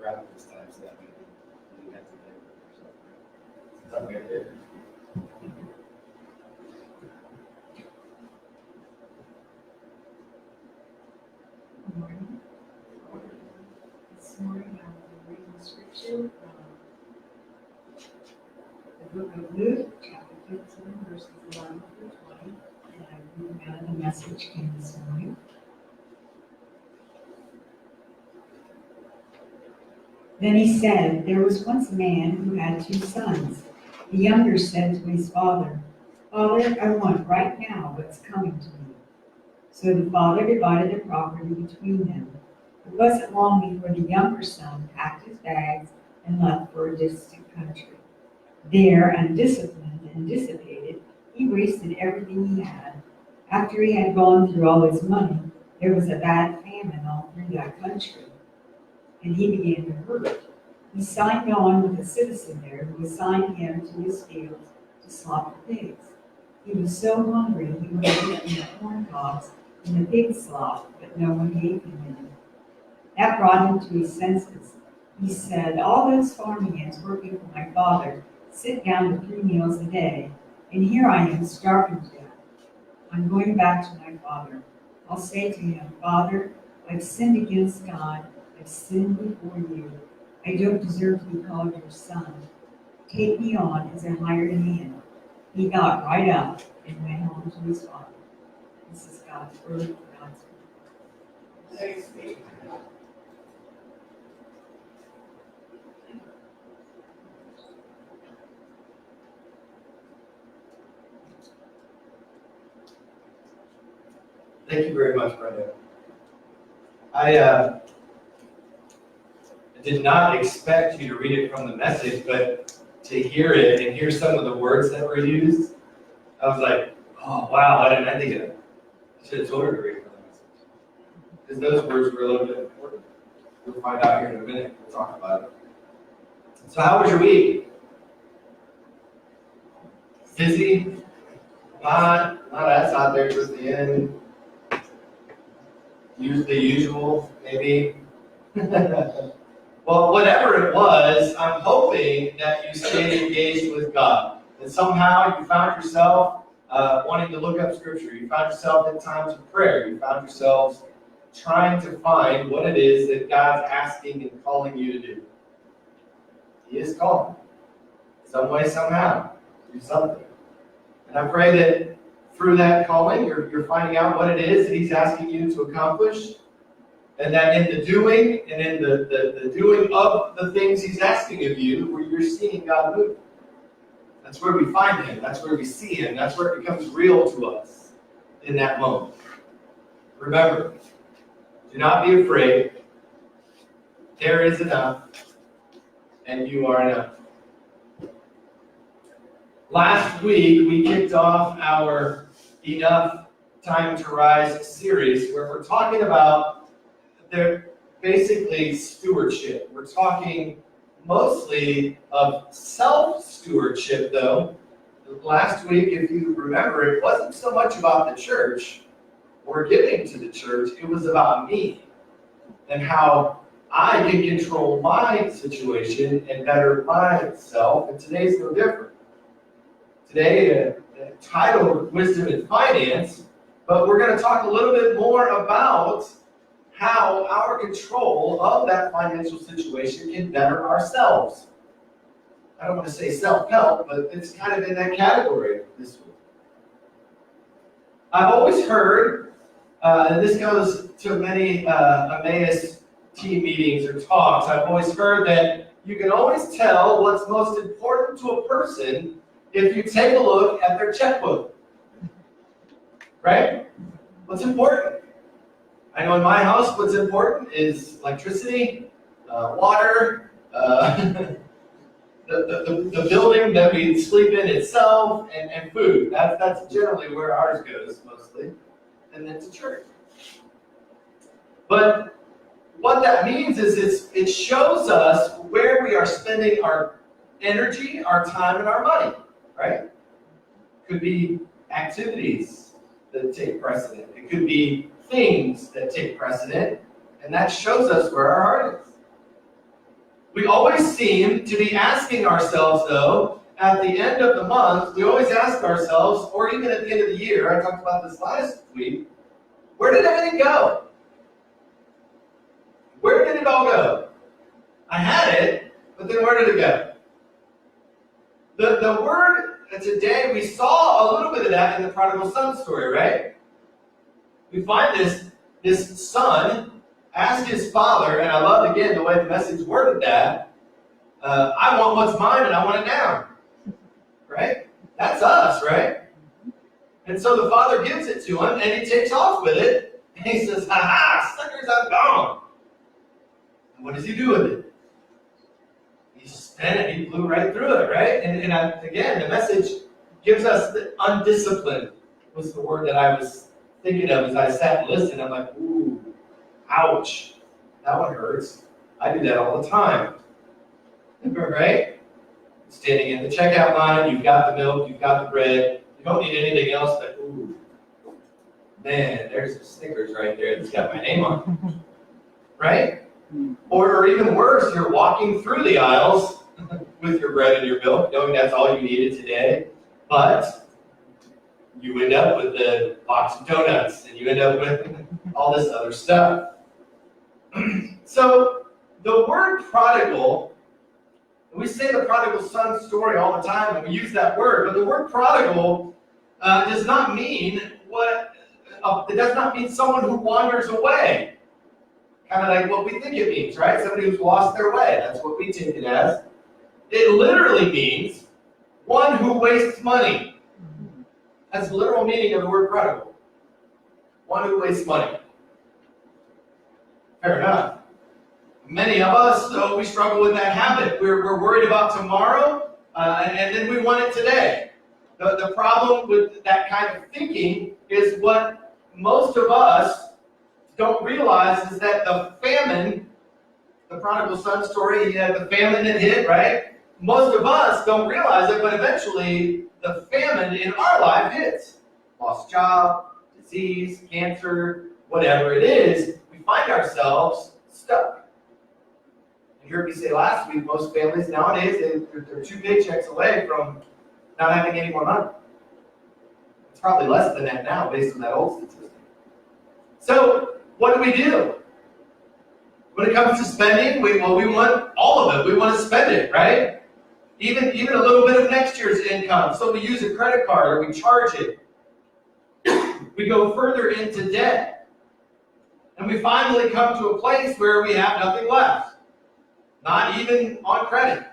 grab it this time so that we can have to do it. So, okay, good. Good morning. This morning I will be reading scripture from the book of Luke, chapter 15, verses 11 through 20. And I'm reading out of the Message came this morning. Then he said, there was once a man who had 2 sons. The younger said to his father, Father, I want right now what's coming to me. So the father divided the property between them. It wasn't long before the younger son packed his bags and left for a distant country. There, undisciplined and dissipated, he wasted everything he had. After he had gone through all his money, there was a bad famine all through that country, and he began to hurt. He signed on with a citizen there who assigned him to his fields to slaughter pigs. He was so hungry he would have eaten the corn cobs and the pig slop, but no one gave him any. That brought him to his senses. He said, all those farm hands working for my father sit down to 3 meals a day, and here I am starving to death. I'm going back to my father. I'll say to him, Father, I've sinned against God. I've sinned before you. I don't deserve to be called your son. Take me on as a hired hand. He got right up and went home to his father. This is God's word for God's word. Thanks, Nate. Thank you very much, Brenda. I did not expect you to read it from the Message, but to hear it and hear some of the words that were used, I was like, oh, wow, I didn't think of it. I should have told her to read it from the Message. Because those words were a little bit important. We'll find out here in a minute. We'll talk about it. So how was your week? Busy? Not as hot there towards the end. Use the usual, maybe. Well, whatever it was, I'm hoping that you stayed engaged with God. That somehow you found yourself wanting to look up Scripture. You found yourself in times of prayer. You found yourselves trying to find what it is that God's asking and calling you to do. He is calling. Some way, somehow. Do something. And I pray that through that calling, you're finding out what it is that He's asking you to accomplish. And that in the doing and in the doing of the things He's asking of you, where you're seeing God move. That's where we find Him. That's where we see Him. That's where it becomes real to us in that moment. Remember, do not be afraid. There is enough, and you are enough. Last week, we kicked off our Enough Time to Rise series, where we're talking about basically stewardship. We're talking mostly of self-stewardship, though. Last week, if you remember, it wasn't so much about the church or giving to the church. It was about me and how I can control my situation and better myself. And today's no different. Today, titled Wisdom in Finance, but we're going to talk a little bit more about how our control of that financial situation can better ourselves. I don't want to say self-help, but it's kind of in that category this week. I've always heard, and this goes to many Emmaus team meetings or talks, I've always heard that you can always tell what's most important to a person if you take a look at their checkbook. Right? What's important? I know in my house what's important is electricity, water, the building that we sleep in itself, and food. That's generally where ours goes mostly, and then to church. But what that means is it shows us where we are spending our energy, our time, and our money, right? Could be activities that take precedent. It could be things that take precedent, and that shows us where our heart is. We always seem to be asking ourselves, though, at the end of the month, we always ask ourselves, or even at the end of the year, I talked about this last week, where did everything go? Where did it all go? I had it, but then where did it go? The word today, we saw a little bit of that in the prodigal son story, right? We find this son asked his father, and I love again the way the message worded that, I want what's mine and I want it now. Right? That's us, right? And so the father gives it to him and he takes off with it. And he says, ha ha, suckers, I'm gone. And what does he do with it? He spent it, he blew right through it, right? And again, the message gives us the undisciplined was the word that I was thinking of as I sat and listened. I'm like, ooh, ouch, that one hurts. I do that all the time, right? Standing in the checkout line, you've got the milk, you've got the bread, you don't need anything else, but ooh, man, there's some Snickers right there that's got my name on it, right? Or even worse, you're walking through the aisles with your bread and your milk, knowing that's all you needed today, but you end up with the box of donuts, and you end up with all this other stuff. So the word prodigal, we say the prodigal son story all the time, and we use that word, but the word prodigal does not mean it does not mean someone who wanders away. Kind of like what we think it means, right? Somebody who's lost their way. That's what we take it as. It literally means one who wastes money. That's the literal meaning of the word prodigal. One who wastes money. Fair enough. Many of us, though, we struggle with that habit. We're worried about tomorrow, and then we want it today. The problem with that kind of thinking is what most of us don't realize is that the famine, the prodigal son story, he had the famine that hit, right? Most of us don't realize it, but eventually the famine in our life hits. Lost job, disease, cancer, whatever it is, we find ourselves stuck. You heard me say last week, most families nowadays, they're 2 paychecks away from not having any more money. It's probably less than that now, based on that old statistic. So, what do? When it comes to spending, we want all of it. We want to spend it, right? Even a little bit of next year's income. So we use a credit card or we charge it. We go further into debt. And we finally come to a place where we have nothing left. Not even on credit.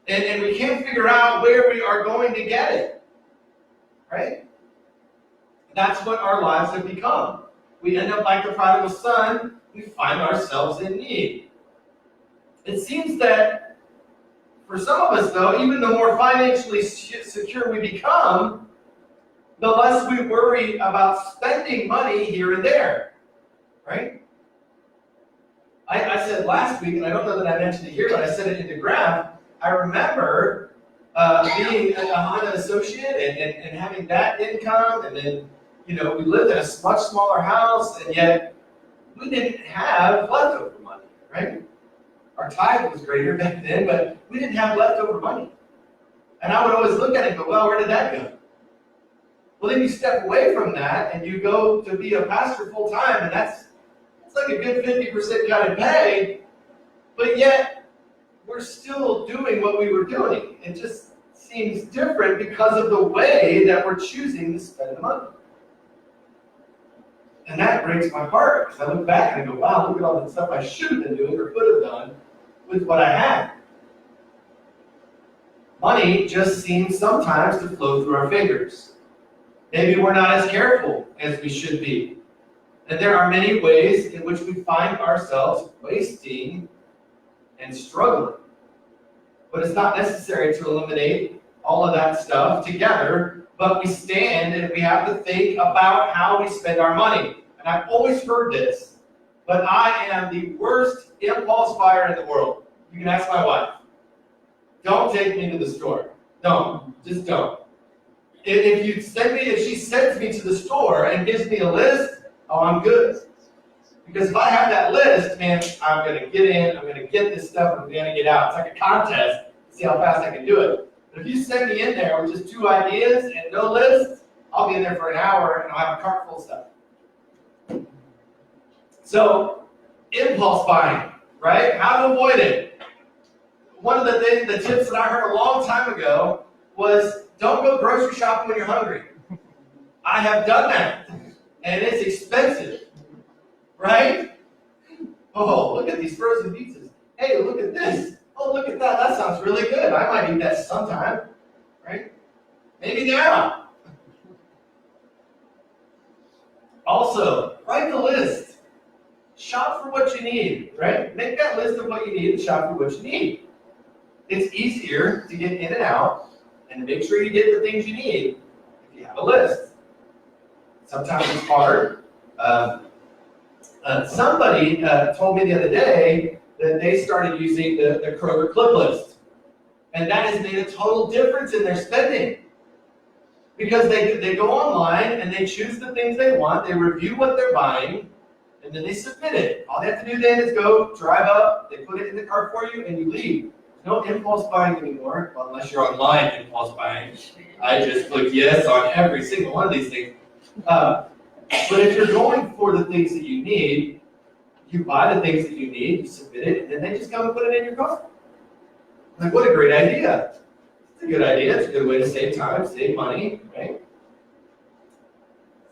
And we can't figure out where we are going to get it. Right? That's what our lives have become. We end up like the prodigal son, we find ourselves in need. It seems that for some of us, though, even the more financially secure we become, the less we worry about spending money here and there. Right? I said last week, and I don't know that I mentioned it here, but I said it in the graph. I remember being a Honda associate and having that income, and then, we lived in a much smaller house, and yet we didn't have leftover money, right? Our tithe was greater back then, but we didn't have leftover money. And I would always look at it and go, well, where did that go? Well, then you step away from that, and you go to be a pastor full time, and that's like a good 50% kind of pay, but yet we're still doing what we were doing. It just seems different because of the way that we're choosing to spend the money. And that breaks my heart, because I look back and I go, wow, look at all the stuff I should have been doing or could have done with what I had. Money just seems sometimes to flow through our fingers. Maybe we're not as careful as we should be. And there are many ways in which we find ourselves wasting and struggling. But it's not necessary to eliminate all of that stuff together, but we stand and we have to think about how we spend our money. And I've always heard this, but I am the worst impulse buyer in the world. You can ask my wife. Don't take me to the store. Don't. Just don't. If she sends me to the store and gives me a list, oh, I'm good. Because if I have that list, man, I'm going to get in, I'm going to get this stuff, I'm going to get out. It's like a contest to see how fast I can do it. But if you send me in there with just 2 ideas and no list, I'll be in there for an hour and I'll have a cart full of stuff. So, impulse buying, right? How to avoid it. One of the tips that I heard a long time ago was don't go grocery shopping when you're hungry. I have done that, and it's expensive, right? Oh, look at these frozen pizzas. Hey, look at this. Oh, look at that. That sounds really good. I might eat that sometime, right? Maybe now. Also, write the list. Shop for what you need, right? Make that list of what you need and shop for what you need. It's easier to get in and out and to make sure you get the things you need if you have a list. Sometimes it's hard. Somebody told me the other day that they started using the Kroger Clip List. And that has made a total difference in their spending. Because they go online and they choose the things they want, they review what they're buying, and then they submit it. All they have to do then is go drive up, they put it in the cart for you, and you leave. No impulse buying anymore, well, unless you're online impulse buying. I just click yes on every single one of these things. But if you're going for the things that you need, you buy the things that you need, you submit it, and then they just come and put it in your cart. Like, what a great idea. It's a good idea. It's a good way to save time, save money, right?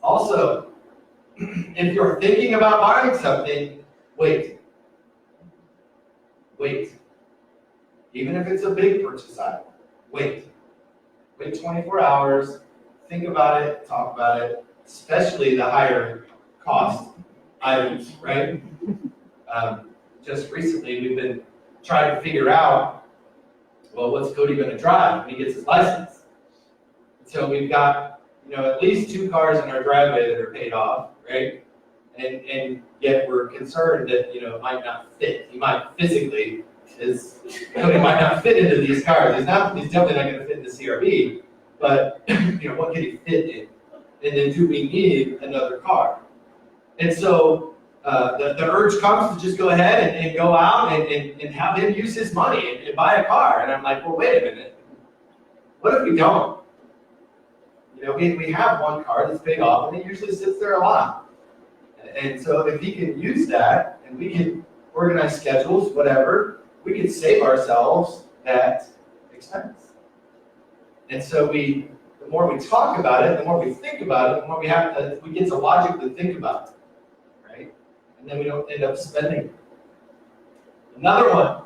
Also, if you're thinking about buying something, wait. Wait. Even if it's a big purchase item, wait. Wait 24 hours, think about it, talk about it, especially the higher cost items, right? Just recently, we've been trying to figure out, well, what's Cody going to drive when he gets his license? So we've got, at least 2 cars in our driveway that are paid off, right? And yet we're concerned that, it might not fit. He might physically, Cody might not fit into these cars. He's definitely not going to fit in the CRV, but, what can he fit in? And then do we need another car? And so the urge comes to just go ahead and go out and have him use his money and buy a car. And I'm like, well, wait a minute. What if we don't? We have one car that's paid off, and it usually sits there a lot. And so if he can use that, and we can organize schedules, whatever, we can save ourselves that expense. And so the more we talk about it, the more we think about it, the more we get to logically think about it, right? And then we don't end up spending. Another one,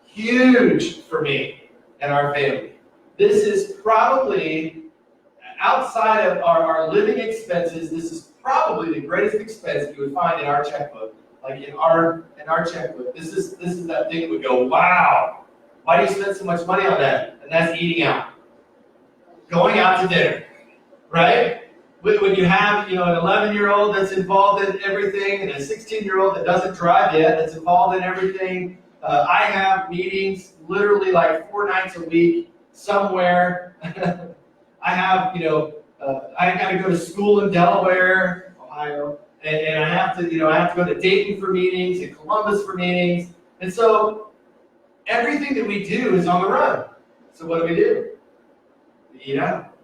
huge for me and our family. This is probably, outside of our living expenses, this is probably the greatest expense you would find in our checkbook. Like in our checkbook, this is that thing that would go, wow, why do you spend so much money on that? And that's eating out. Going out to dinner, right? When you have, an 11-year-old that's involved in everything, and a 16-year-old that doesn't drive yet that's involved in everything. I have meetings literally like 4 nights a week somewhere. I have, I got to go to school in Delaware, Ohio, and I have to go to Dayton for meetings and Columbus for meetings. And so everything that we do is on the run. So what do? We eat out.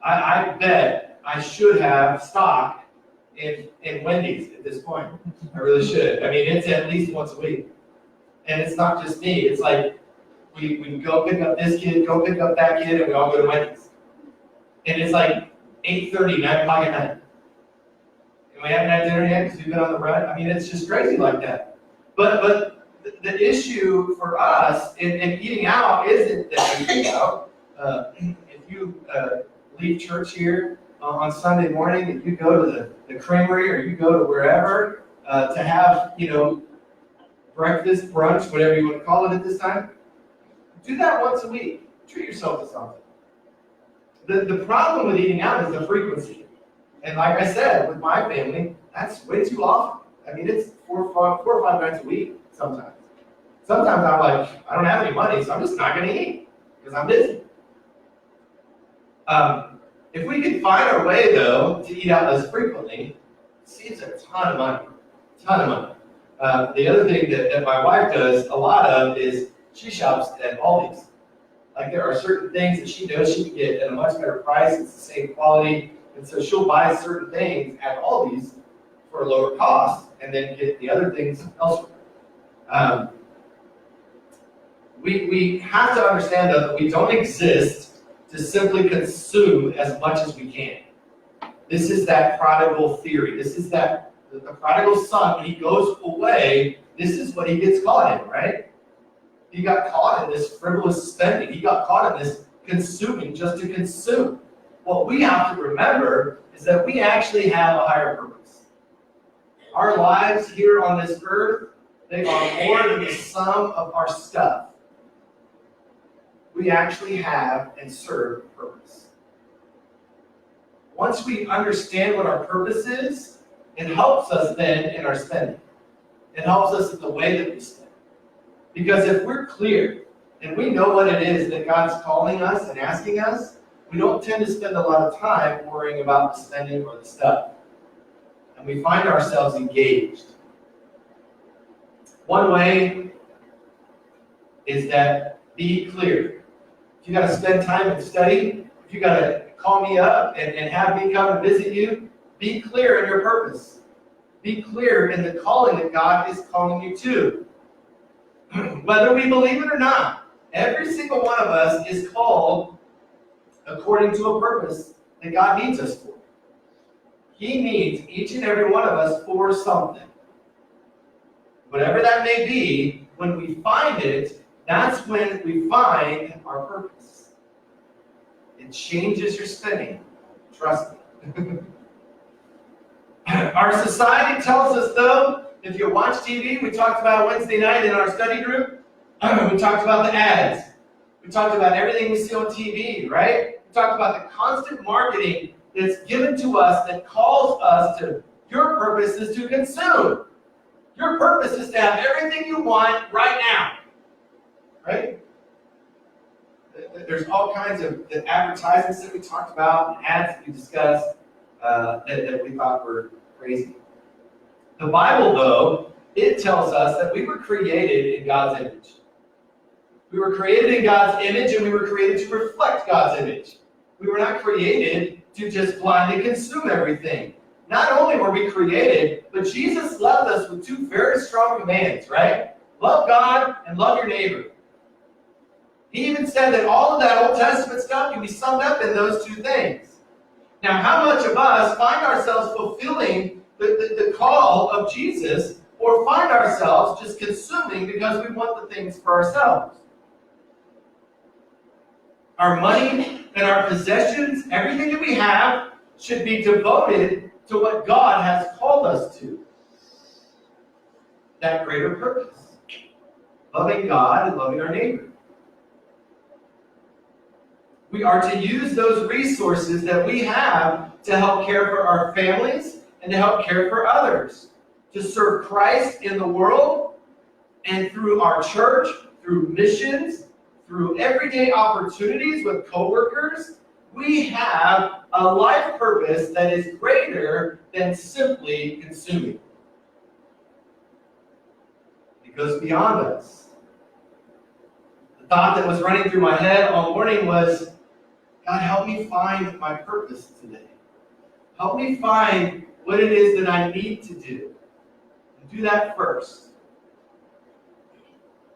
I bet I should have stock in Wendy's at this point. I really should. I mean, it's at least once a week. And it's not just me. It's like we go pick up this kid, go pick up that kid, and we all go to Wendy's. And it's like 8:30, 9 o'clock at night. And we haven't had dinner yet because we've been on the run. I mean, it's just crazy like that. But the issue for us in eating out isn't that we eat out. If you leave church here on Sunday morning and you go to the creamery or you go to wherever to have, breakfast, brunch, whatever you want to call it at this time, do that once a week. Treat yourself to something. The problem with eating out is the frequency. And like I said, with my family, that's way too often. I mean, it's 4 or 5 nights a week sometimes. Sometimes I'm like, I don't have any money, so I'm just not going to eat because I'm busy. If we could find our way, though, to eat out less frequently, Saves a ton of money. Ton of money. The other thing that my wife does a lot of is she shops at Aldi's. Like there are certain things that she knows she can get at a much better price, it's the same quality, and so she'll buy certain things at Aldi's for a lower cost and then get the other things elsewhere. We have to understand though that we don't exist to simply consume as much as we can. This is that prodigal theory. This is that the prodigal son, when he goes away, this is what he gets caught in, right? He got caught in this frivolous spending. He got caught in this consuming just to consume. What we have to remember is that we actually have a higher purpose. Our lives here on this earth, they are more than the sum of our stuff. We actually have and serve a purpose. Once we understand what our purpose is, it helps us then in our spending. It helps us in the way that we spend. Because if we're clear and we know what it is that God's calling us and asking us, we don't tend to spend a lot of time worrying about the spending or the stuff. And we find ourselves engaged. One way is that be clear. If you got to spend time and study, if you got to call me up and have me come and visit you, be clear in your purpose. Be clear in the calling that God is calling you to. Whether we believe it or not, every single one of us is called according to a purpose that God needs us for. He needs each and every one of us for something. Whatever that may be, when we find it, that's when we find our purpose. It changes your spending. Trust me. Our society tells us, though, if you watch TV, we talked about Wednesday night in our study group, we talked about the ads. We talked about everything we see on TV, right? We talked about the constant marketing that's given to us that calls us to, your purpose is to consume. Your purpose is to have everything you want right now, right? There's all kinds of the advertisements that we talked about, and ads that we discussed that we thought were crazy. The Bible, though, it tells us that we were created in God's image. We were created in God's image, and we were created to reflect God's image. We were not created to just blindly consume everything. Not only were we created, but Jesus left us with two very strong commands, right? Love God and love your neighbor. He even said that all of that Old Testament stuff can be summed up in those two things. Now, how much of us find ourselves fulfilling the call of Jesus, or find ourselves just consuming because we want the things for ourselves? Our money and our possessions, everything that we have, should be devoted to what God has called us to. That greater purpose. Loving God and loving our neighbor. We are to use those resources that we have to help care for our families and to help care for others. To serve Christ in the world and through our church, through missions, through everyday opportunities with coworkers. We have a life purpose that is greater than simply consuming. It goes beyond us. The thought that was running through my head all morning was, God, help me find my purpose today. Help me find what it is that I need to do. And do that first.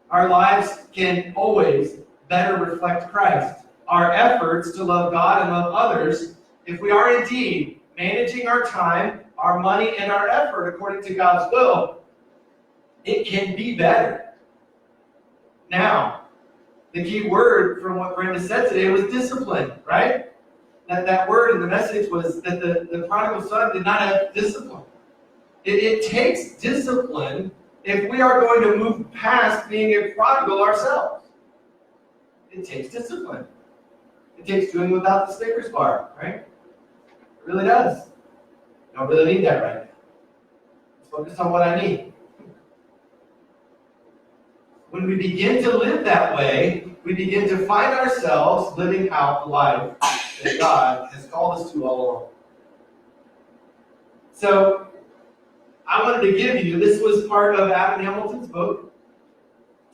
Our lives can always better reflect Christ. Our efforts to love God and love others, if we are indeed managing our time, our money, and our effort according to God's will, it can be better. Now, the key word from what Brenda said today was discipline, right? That word in the message was that the prodigal son did not have discipline. It takes discipline if we are going to move past being a prodigal ourselves. It takes discipline. It takes doing without the Snickers bar, right? It really does. I don't really need that right now. Let's focus on what I need. When we begin to live that way, we begin to find ourselves living out the life that God has called us to all along. So, I wanted to give you, this was part of Adam Hamilton's book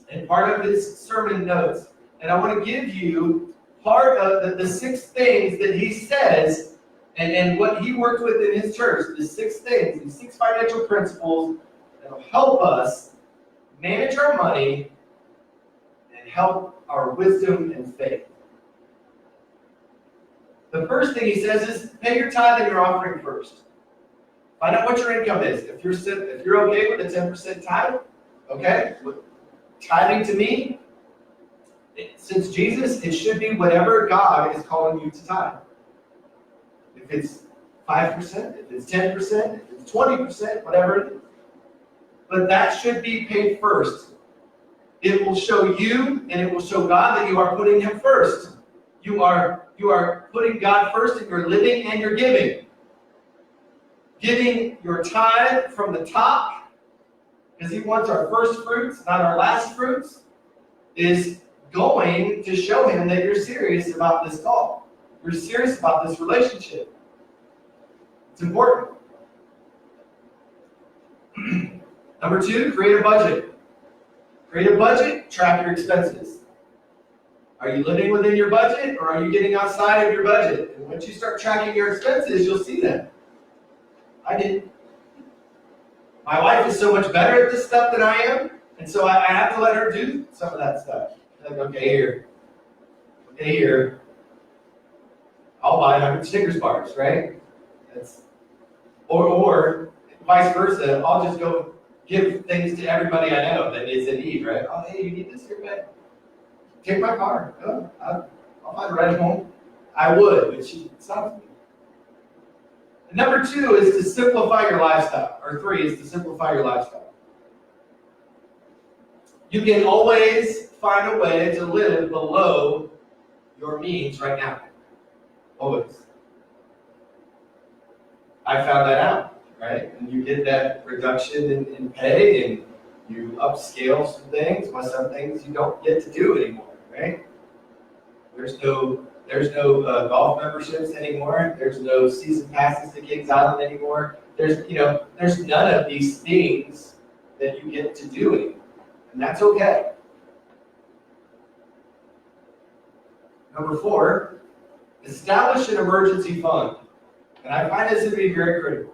and part of his sermon notes. And I want to give you part of the 6 things that he says and what he worked with in his church. The 6 things, these 6 financial principles that will help us manage our money and help our wisdom and faith. The first thing he says is pay your tithe and your offering first. Find out what your income is. If you're okay with a 10% tithe, okay? Tithing to me, since Jesus, it should be whatever God is calling you to tithe. If it's 5%, if it's 10%, if it's 20%, whatever it is. But that should be paid first. It will show you and it will show God that you are putting Him first. You are putting God first in your living and your giving. Giving your tithe from the top, because He wants our first fruits, not our last fruits, is going to show Him that you're serious about this call. You're serious about this relationship. It's important. Number 2, create a budget. Create a budget, track your expenses. Are you living within your budget or are you getting outside of your budget? And once you start tracking your expenses, you'll see that. I did. My wife is so much better at this stuff than I am, and so I have to let her do some of that stuff. Like, okay, here. I'll buy 100 Snickers bars, right? Or vice versa. I'll just go give things to everybody I know that is in need, right? Oh, hey, you need this here, man? Take my car. Oh, I'll find a ride home. I would, but it's not me. And number 2 is to simplify your lifestyle. Or 3 is to simplify your lifestyle. You can always find a way to live below your means right now. Always. I found that out, right? And you get that reduction in pay and you upscale some things, but some things you don't get to do anymore, right? There's no golf memberships anymore. There's no season passes to Kings Island anymore. There's none of these things that you get to do anymore. And that's okay. Number 4, establish an emergency fund. And I find this to be very critical.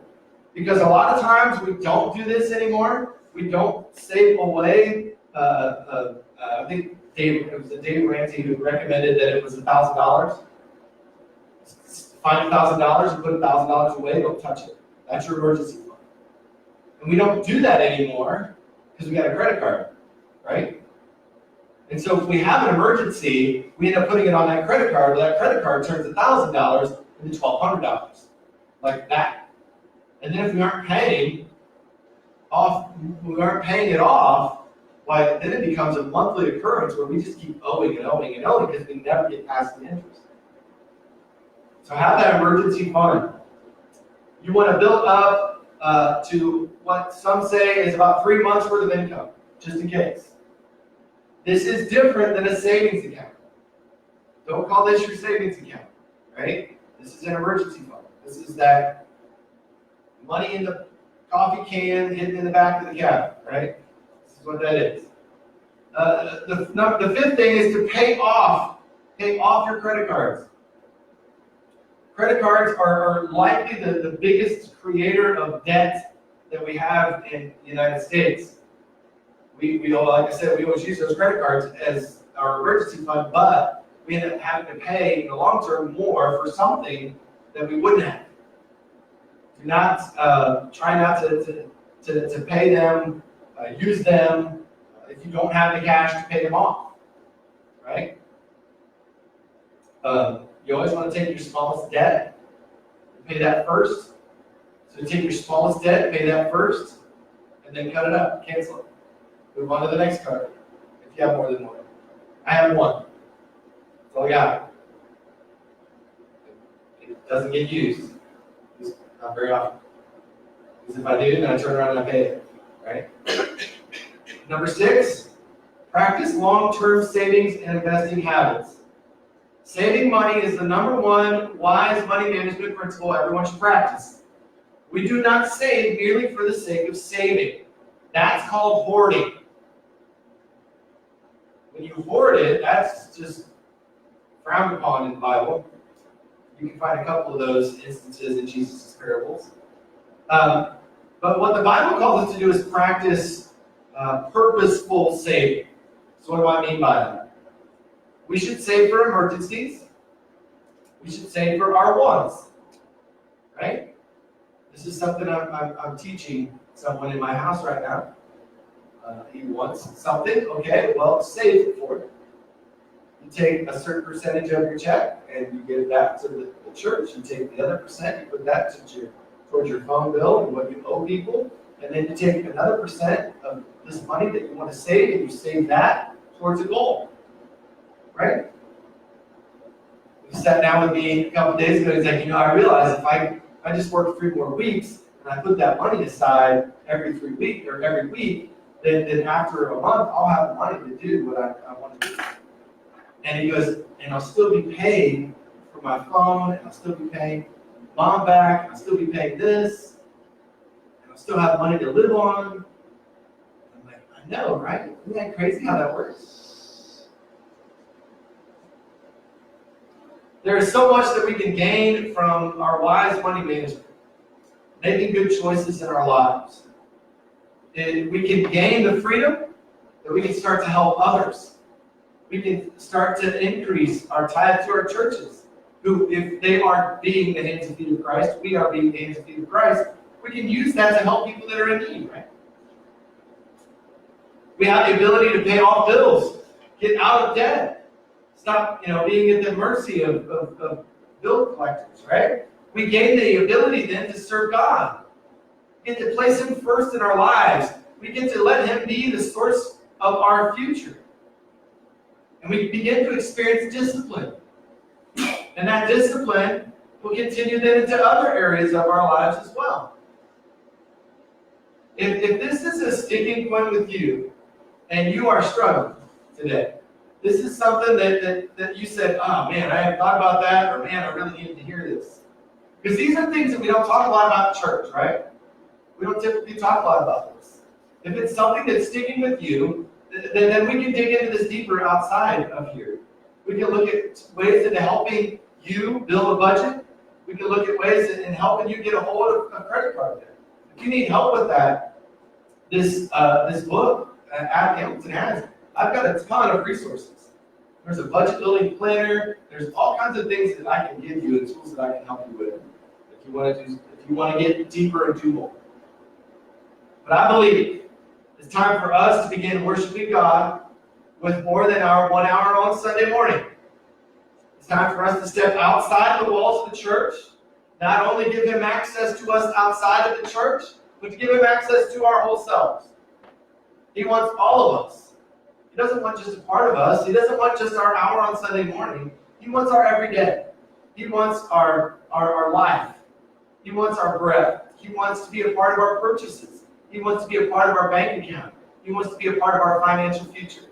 Because a lot of times we don't do this anymore. We don't save away. I think it was Dave Ramsey who recommended that it was $1,000. Find $1,000 and put $1,000 away. Don't touch it. That's your emergency fund. And we don't do that anymore because we got a credit card, right? And so if we have an emergency, we end up putting it on that credit card. Well, that credit card turns $1,000 into $1,200, like that. And then if we aren't paying it off, why then it becomes a monthly occurrence where we just keep owing and owing and owing because we never get past the interest. So have that emergency fund. You want to build up to what some say is about 3 months worth of income, just in case. This is different than a savings account. Don't call this your savings account, right? This is an emergency fund. This is that money in the coffee can hidden in the back of the cabin, right? This is what that is. The 5th thing is to pay off your credit cards. Credit cards are likely the biggest creator of debt that we have in the United States. We like I said, we always use those credit cards as our emergency fund, but we end up having to pay in the long term more for something that we wouldn't have. Do not try not to pay them, use them if you don't have the cash to pay them off, right? You always want to take your smallest debt and pay that first. So take your smallest debt, pay that first, and then cut it up, cancel it. Move on to the next card, if you have more than one. I have one. That's all I got. It doesn't get used. It's not very often. Because if I do, then I turn around and I pay it, right? Number 6, practice long-term savings and investing habits. Saving money is the number 1 wise money management principle everyone should practice. We do not save merely for the sake of saving. That's called hoarding. When you hoard it, that's just frowned upon in the Bible. You can find a couple of those instances in Jesus' parables. But what the Bible calls us to do is practice purposeful saving. So what do I mean by that? We should save for emergencies. We should save for our wants. Right? This is something I'm teaching someone in my house right now. He wants something. Okay, well, save it for him. You take a certain percentage of your check and you give that to the church. You take the other percent, you put that towards your phone bill and what you owe people. And then you take another percent of this money that you want to save and you save that towards a goal. Right? He sat down with me a couple days ago. He's like, I realize if I just work 3 more weeks and I put that money aside every week, then after a month, I'll have the money to do what I want to do. And he goes, and I'll still be paying for my phone, and I'll still be paying mom back, and I'll still be paying this, and I'll still have money to live on. I'm like, I know, right? Isn't that crazy how that works? There is so much that we can gain from our wise money management, making good choices in our lives. And we can gain the freedom that we can start to help others. We can start to increase our tithe to our churches, who, if they are being the hands and feet of Christ, we are being the hands and feet of Christ. We can use that to help people that are in need, right? We have the ability to pay off bills, get out of debt, stop, being at the mercy of bill collectors, right? We gain the ability then to serve God. We get to place Him first in our lives. We get to let Him be the source of our future. And we begin to experience discipline. And that discipline will continue then into other areas of our lives as well. If this is a sticking point with you, and you are struggling today, this is something that you said, oh man, I haven't thought about that, or man, I really needed to hear this. Because these are things that we don't talk a lot about in church, right? We don't typically talk a lot about this. If it's something that's sticking with you, then we can dig into this deeper outside of here. We can look at ways into helping you build a budget. We can look at ways in helping you get a hold of a credit card there. If you need help with that, this book, Adam Hamilton has, I've got a ton of resources. There's a budget building planner. There's all kinds of things that I can give you and tools that I can help you with if you want to get deeper and do more. But I believe it's time for us to begin worshiping God with more than our 1 hour on Sunday morning. It's time for us to step outside the walls of the church, not only give Him access to us outside of the church, but to give Him access to our whole selves. He wants all of us. He doesn't want just a part of us. He doesn't want just our hour on Sunday morning. He wants our everyday. He wants our life. He wants our breath. He wants to be a part of our purchases. He wants to be a part of our bank account. He wants to be a part of our financial future.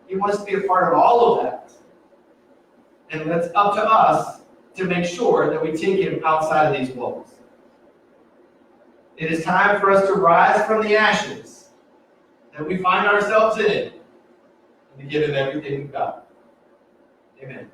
He wants to be a part of all of that. And it's up to us to make sure that we take Him outside of these walls. It is time for us to rise from the ashes that we find ourselves in and to give Him everything we've got. Amen.